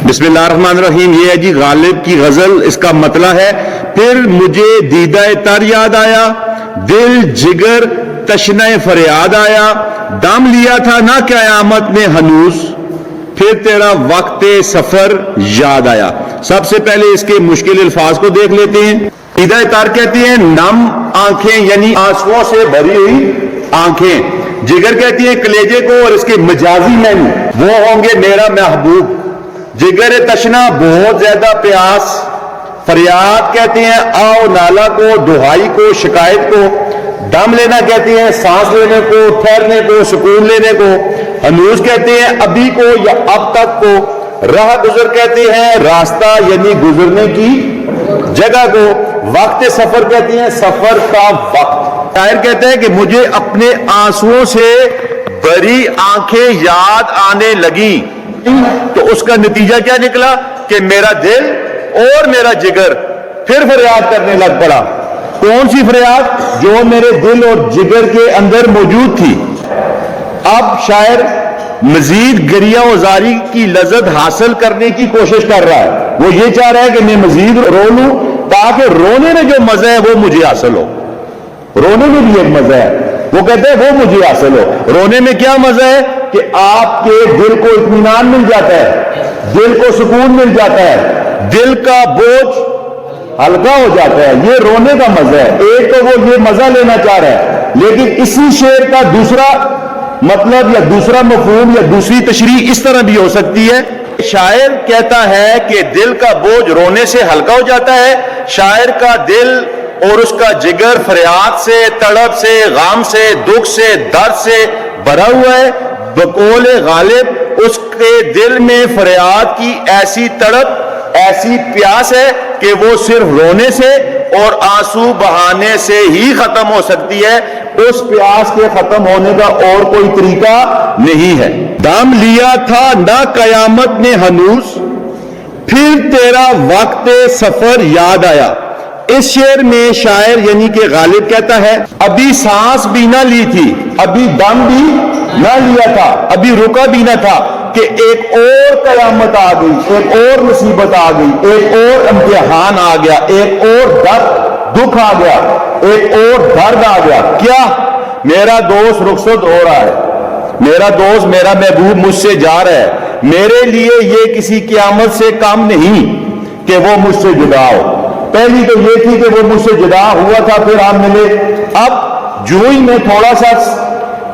بسم اللہ الرحمن الرحیم. یہ ہے جی غالب کی غزل. اس کا مطلب ہے پھر مجھے دیدہ تر یاد آیا, دل جگر تشنہ فریاد آیا, دم لیا تھا نہ قیامت نے ہنوز, پھر تیرا وقت سفر یاد آیا. سب سے پہلے اس کے مشکل الفاظ کو دیکھ لیتے ہیں. دیدہ تر کہتی ہیں نم آنکھیں, یعنی آنسوؤں سے بھری ہوئی آنکھیں. جگر کہتی ہیں کلیجے کو, اور اس کے مجازی معنی وہ ہوں گے میرا محبوب. جگر تشنا بہت زیادہ پیاس. فریاد کہتے ہیں آؤ نالا کو, دہائی کو, شکایت کو. دم لینا کہتے ہیں سانس لینے کو, ٹھہرنے کو, سکون لینے کو. ہنوز کہتے ہیں ابھی کو یا اب تک کو. راہ گزر کہتے ہیں راستہ یعنی گزرنے کی جگہ کو. وقت سفر کہتے ہیں سفر کا وقت. شاعر کہتے ہیں کہ مجھے اپنے آنسوؤں سے بھری آنکھیں یاد آنے لگی, تو اس کا نتیجہ کیا نکلا کہ میرا دل اور میرا جگر پھر فریاد کرنے لگ پڑا. کون سی فریاد؟ جو میرے دل اور جگر کے اندر موجود تھی. اب شاعر مزید گریہ وزاری کی لذت حاصل کرنے کی کوشش کر رہا ہے. وہ یہ چاہ رہا ہے کہ میں مزید رو لوں تاکہ رونے میں جو مزہ ہے وہ مجھے حاصل ہو. رونے میں بھی ایک مزہ ہے, وہ کہتے ہیں وہ مجھے حاصل ہو. رونے میں کیا مزہ ہے کہ آپ کے دل کو اطمینان مل جاتا ہے, دل کو سکون مل جاتا ہے, دل کا بوجھ ہلکا ہو جاتا ہے. یہ رونے کا مزہ ہے. ایک تو وہ یہ مزہ لینا چاہ رہا ہے, لیکن اسی شعر کا دوسرا مطلب یا دوسرا مفہوم یا دوسری تشریح اس طرح بھی ہو سکتی ہے. شاعر کہتا ہے کہ دل کا بوجھ رونے سے ہلکا ہو جاتا ہے. شاعر کا دل اور اس کا جگر فریاد سے, تڑپ سے, غم سے, دکھ سے, درد سے بھرا ہوا ہے. بقول غالب اس کے دل میں فریاد کی ایسی تڑپ, ایسی پیاس ہے کہ وہ صرف رونے سے اور آنسو بہانے سے ہی ختم ہو سکتی ہے. اس پیاس کے ختم ہونے کا اور کوئی طریقہ نہیں ہے. دم لیا تھا نہ قیامت نے ہنوز, پھر تیرا وقت سفر یاد آیا. اس شعر میں شاعر یعنی کہ غالب کہتا ہے ابھی سانس بھی نہ لی تھی, ابھی دم بھی نہ لیا تھا, ابھی رکا بھی نہ تھا کہ ایک اور قیامت آ گئی, ایک اور مصیبت آ گئی, ایک اور امتحان آ گیا, ایک اور دکھ آ گیا, ایک اور درد آ گیا. کیا؟ میرا دوست رخصت ہو رہا ہے, میرا دوست میرا محبوب مجھ سے جا رہا ہے. میرے لیے یہ کسی قیامت سے کم نہیں کہ وہ مجھ سے جدا ہو. پہلی تو یہ تھی کہ وہ مجھ سے جدا ہوا تھا, پھر ہم ملے. اب جو ہی میں تھوڑا سا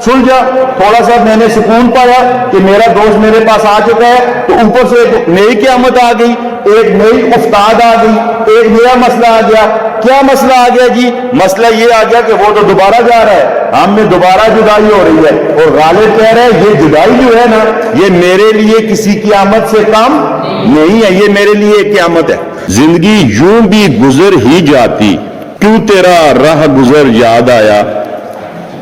سلجھا, تھوڑا سا میں نے سکون پایا کہ میرا دوست میرے پاس آ چکا ہے, تو اوپر سے ایک نئی قیامت آ گئی, ایک نئی افتاد آ گئی, ایک نیا مسئلہ آ گیا. کیا مسئلہ آ گیا جی؟ مسئلہ یہ آ گیا کہ وہ تو دوبارہ جا رہا ہے, ہم میں دوبارہ جدائی ہو رہی ہے. اور غالب کہہ رہے ہیں یہ جدائی جو ہے نا یہ میرے لیے کسی قیامت سے کم نہیں ہے, یہ میرے لیے ایک قیامت ہے. زندگی یوں بھی گزر ہی جاتی, کیوں تیرا راہ گزر یاد آیا.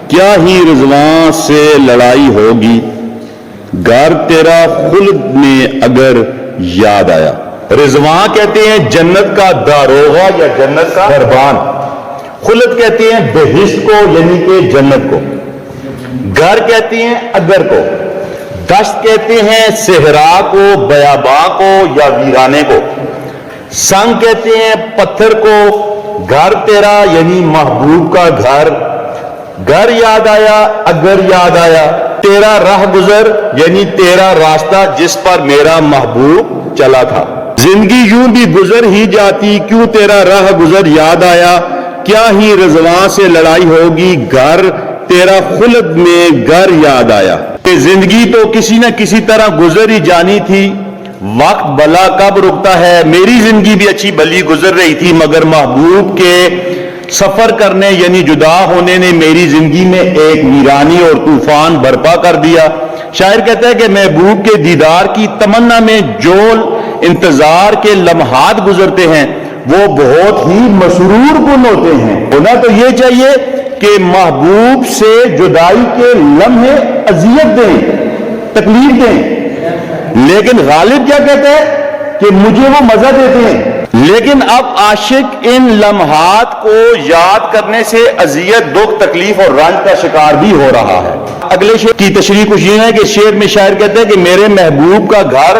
کیا ہی رضواں سے لڑائی ہوگی, گھر تیرا خلد میں اگر یاد آیا. رضواں کہتے ہیں جنت کا داروغہ یا جنت کا دربان. خلد کہتے ہیں بہشت کو یعنی کہ جنت کو. گھر کہتے ہیں اگر کو. دشت کہتے ہیں صحرا کو, بیاباں کو یا ویرانے کو. سنگ کہتے ہیں پتھر کو. گھر تیرا یعنی محبوب کا گھر. گھر یاد آیا, اگر یاد آیا. تیرا راہ گزر یعنی تیرا راستہ جس پر میرا محبوب چلا تھا. زندگی یوں بھی گزر ہی جاتی, کیوں تیرا راہ گزر یاد آیا. کیا ہی رضواں سے لڑائی ہوگی, گھر تیرا خلد میں گھر یاد آیا. کہ زندگی تو کسی نہ کسی طرح گزر ہی جانی تھی, وقت بھلا کب رکتا ہے. میری زندگی بھی اچھی بھلی گزر رہی تھی, مگر محبوب کے سفر کرنے یعنی جدا ہونے نے میری زندگی میں ایک ویرانی اور طوفان برپا کر دیا. شاعر کہتا ہے کہ محبوب کے دیدار کی تمنا میں جو انتظار کے لمحات گزرتے ہیں وہ بہت ہی مسرور کن ہوتے ہیں. ہونا تو یہ چاہیے کہ محبوب سے جدائی کے لمحے اذیت دیں, تکلیف دیں, لیکن غالب کیا کہتا ہے کہ مجھے وہ مزہ دیتے ہیں. لیکن اب عاشق ان لمحات کو یاد کرنے سے اذیت, دکھ, تکلیف اور رنج کا شکار بھی ہو رہا ہے. اگلے شعر کی تشریح کچھ یہ ہے کہ شعر میں شاعر کہتے ہیں کہ میرے محبوب کا گھر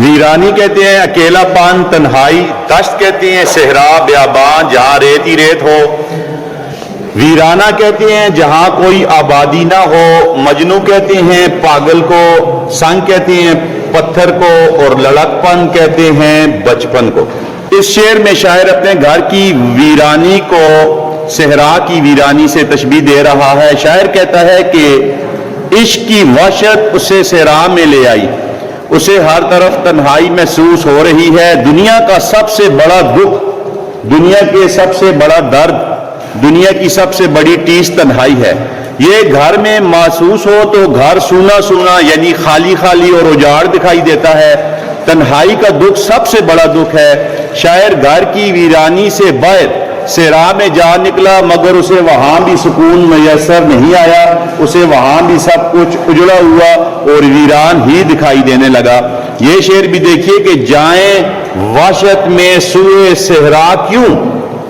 ویرانی کہتے ہیں اکیلا پان، تنہائی، دشت کہتے ہیں صحرا بیابان جہاں ریت ہی ریت ہو، ویرانہ کہتے ہیں جہاں کوئی آبادی نہ ہو، مجنو کہتے ہیں پاگل کو، سنگ کہتے ہیں پتھر کو، اور لڑک پن کہتے ہیں بچپن کو۔ اس شعر میں شاعر اپنے گھر کی ویرانی کو صحرا کی ویرانی سے تشبیہ دے رہا ہے۔ شاعر کہتا ہے کہ عشق کی وحشت اسے صحرا میں لے آئی، اسے ہر طرف تنہائی محسوس ہو رہی ہے۔ دنیا کا سب سے بڑا دکھ، دنیا کے سب سے بڑا درد، دنیا کی سب سے بڑی ٹیس تنہائی ہے۔ یہ گھر میں محسوس ہو تو گھر سونا سونا یعنی خالی خالی اور اجاڑ دکھائی دیتا ہے۔ تنہائی کا دکھ سب سے بڑا دکھ ہے۔ شاعر گھر کی ویرانی سے باہر صحرا میں جا نکلا، مگر اسے وہاں بھی سکون میسر نہیں آیا، اسے وہاں بھی سب کچھ اجڑا ہوا اور ویران ہی دکھائی دینے لگا۔ یہ شعر بھی دیکھیے کہ جائیں وحشت میں سوئے صحرا کیوں،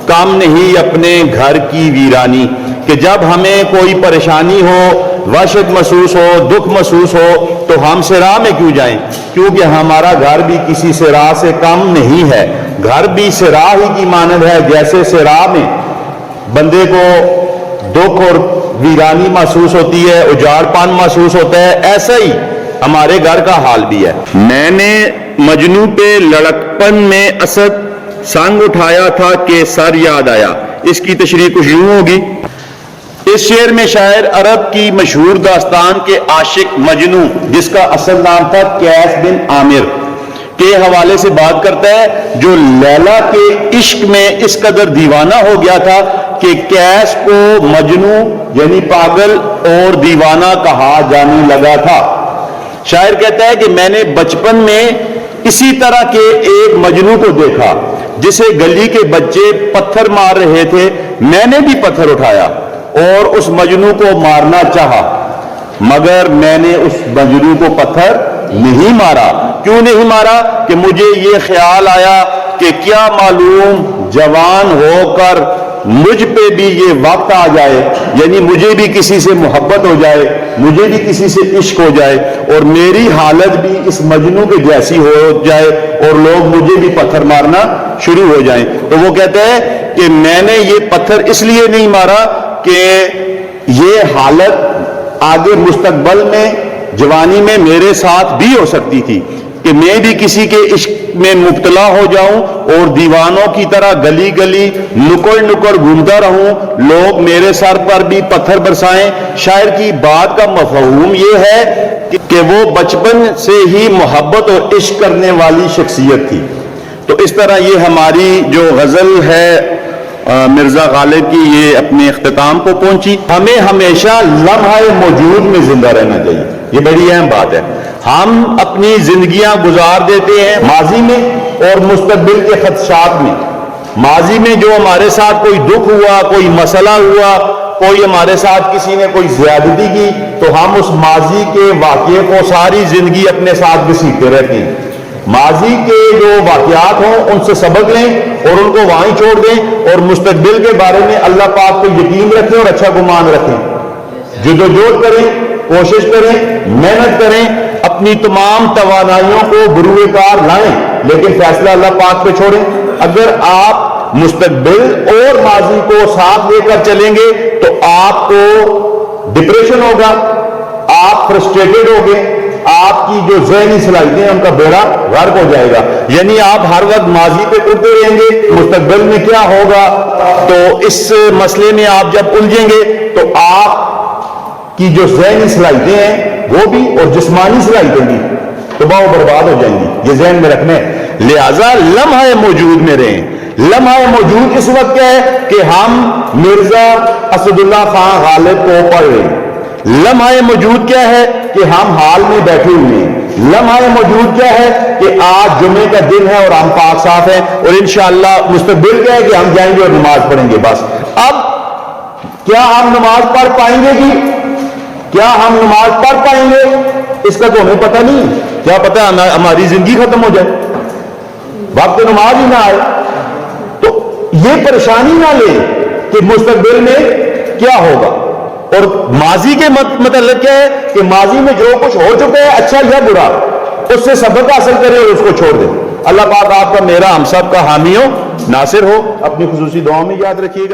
کم نہیں اپنے گھر کی ویرانی، کہ جب ہمیں کوئی پریشانی ہو، وحشت محسوس ہو، دکھ محسوس ہو، تو ہم صحرا میں کیوں جائیں؟ کیونکہ ہمارا گھر بھی کسی صحرا سے کم نہیں ہے۔ گھر بھی صحرا ہی کی مانند ہے، جیسے صحرا میں بندے کو دکھ اور ویرانی محسوس ہوتی ہے، اجاڑ پن محسوس ہوتا ہے، ایسا ہی ہمارے گھر کا حال بھی ہے۔ میں نے مجنو پہ لڑکپن میں اسد سنگ اٹھایا تھا کہ سر یاد آیا۔ اس کی تشریح کچھ یوں ہوگی۔ اس شعر میں شاعر عرب کی مشہور داستان کے عاشق مجنو، جس کا اصل نام تھا قیس بن عامر، کے حوالے سے بات کرتا ہے، جو لیلا کے عشق میں اس قدر دیوانہ ہو گیا تھا کہ قیس کو مجنو یعنی پاگل اور دیوانہ کہا جانے لگا تھا۔ شاعر کہتا ہے کہ میں نے بچپن میں اسی طرح کے ایک مجنو کو دیکھا جسے گلی کے بچے پتھر مار رہے تھے، میں نے بھی پتھر اٹھایا اور اس مجنو کو مارنا چاہا، مگر میں نے اس مجنو کو پتھر نہیں مارا۔ کیوں نہیں مارا؟ کہ مجھے یہ خیال آیا کہ کیا معلوم جوان ہو کر مجھ پہ بھی یہ وقت آ جائے، یعنی مجھے بھی کسی سے محبت ہو جائے، مجھے بھی کسی سے عشق ہو جائے اور میری حالت بھی اس مجنو کے جیسی ہو جائے اور لوگ مجھے بھی پتھر مارنا شروع ہو جائیں۔ تو وہ کہتے ہیں کہ میں نے یہ پتھر اس لیے نہیں مارا کہ یہ حالت آگے مستقبل میں جوانی میں میرے ساتھ بھی ہو سکتی تھی، کہ میں بھی کسی کے عشق میں مبتلا ہو جاؤں اور دیوانوں کی طرح گلی گلی نکڑ نکڑ گھومتا رہوں، لوگ میرے سر پر بھی پتھر برسائیں۔ شاعر کی بات کا مفہوم یہ ہے کہ وہ بچپن سے ہی محبت اور عشق کرنے والی شخصیت تھی۔ تو اس طرح یہ ہماری جو غزل ہے مرزا غالب کی، یہ اپنے اختتام کو پہنچی۔ ہمیں ہمیشہ لمحہ موجود میں زندہ رہنا چاہیے، یہ بڑی اہم بات ہے۔ ہم اپنی زندگیاں گزار دیتے ہیں ماضی میں اور مستقبل کے خدشات میں۔ ماضی میں جو ہمارے ساتھ کوئی دکھ ہوا، کوئی مسئلہ ہوا، کوئی ہمارے ساتھ کسی نے کوئی زیادتی کی، تو ہم اس ماضی کے واقعے کو ساری زندگی اپنے ساتھ گھسیٹتے رہتے ہیں۔ ماضی کے جو واقعات ہوں ان سے سبق لیں اور ان کو وہیں چھوڑ دیں، اور مستقبل کے بارے میں اللہ پاک کو یقین رکھیں اور اچھا گمان رکھیں۔ جدوجہد کریں، کوشش کریں، محنت کریں، اپنی تمام توانائیوں کو بروئے کار لائیں، لیکن فیصلہ اللہ پاک پہ چھوڑیں۔ اگر آپ مستقبل اور ماضی کو ساتھ لے کر چلیں گے تو آپ کو ڈپریشن ہوگا، آپ فرسٹریٹڈ ہوگے، آپ کی جو ذہنی صلاحیتیں ہیں ان کا بیڑا غرق ہو جائے گا۔ یعنی آپ ہر وقت ماضی پہ اڑتے رہیں گے، مستقبل میں کیا ہوگا، تو اس مسئلے میں آپ جب الجھیں گے تو آپ کی جو ذہنی صلاحیتیں ہیں وہ بھی اور جسمانی صلاحیتیں بھی تباہ و برباد ہو جائیں گی۔ یہ ذہن میں رکھنا ہے۔ لہذا لمحہ موجود میں رہیں۔ لمحہ موجود اس وقت کیا ہے کہ ہم مرزا اسد اللہ خان غالب کو پڑھ رہے ہیں۔ لمحہ موجود کیا ہے کہ ہم حال میں بیٹھے ہوئے ہیں۔ لمحہ موجود کیا ہے کہ آج جمعے کا دن ہے اور ہم پاک صاف ہیں، اور انشاءاللہ مستقبل کیا ہے کہ ہم جائیں گے اور نماز پڑھیں گے۔ بس اب کیا ہم نماز پڑھ پائیں گے؟ کیا ہم نماز پڑھ پائیں گے اس کا تو ہمیں پتہ نہیں۔ کیا پتہ ہماری زندگی ختم ہو جائے، وقت نماز ہی نہ آئے۔ تو یہ پریشانی نہ لے کہ مستقبل میں کیا ہوگا، اور ماضی کے متعلق کیا ہے کہ ماضی میں جو کچھ ہو چکا ہے اچھا یا برا، اس سے سبق حاصل کریں اور اس کو چھوڑ دیں. اللہ پاک آپ کا، میرا، ہم سب کا حامی ہو، ناصر ہو. اپنی خصوصی دعاؤں میں یاد رکھیے گا.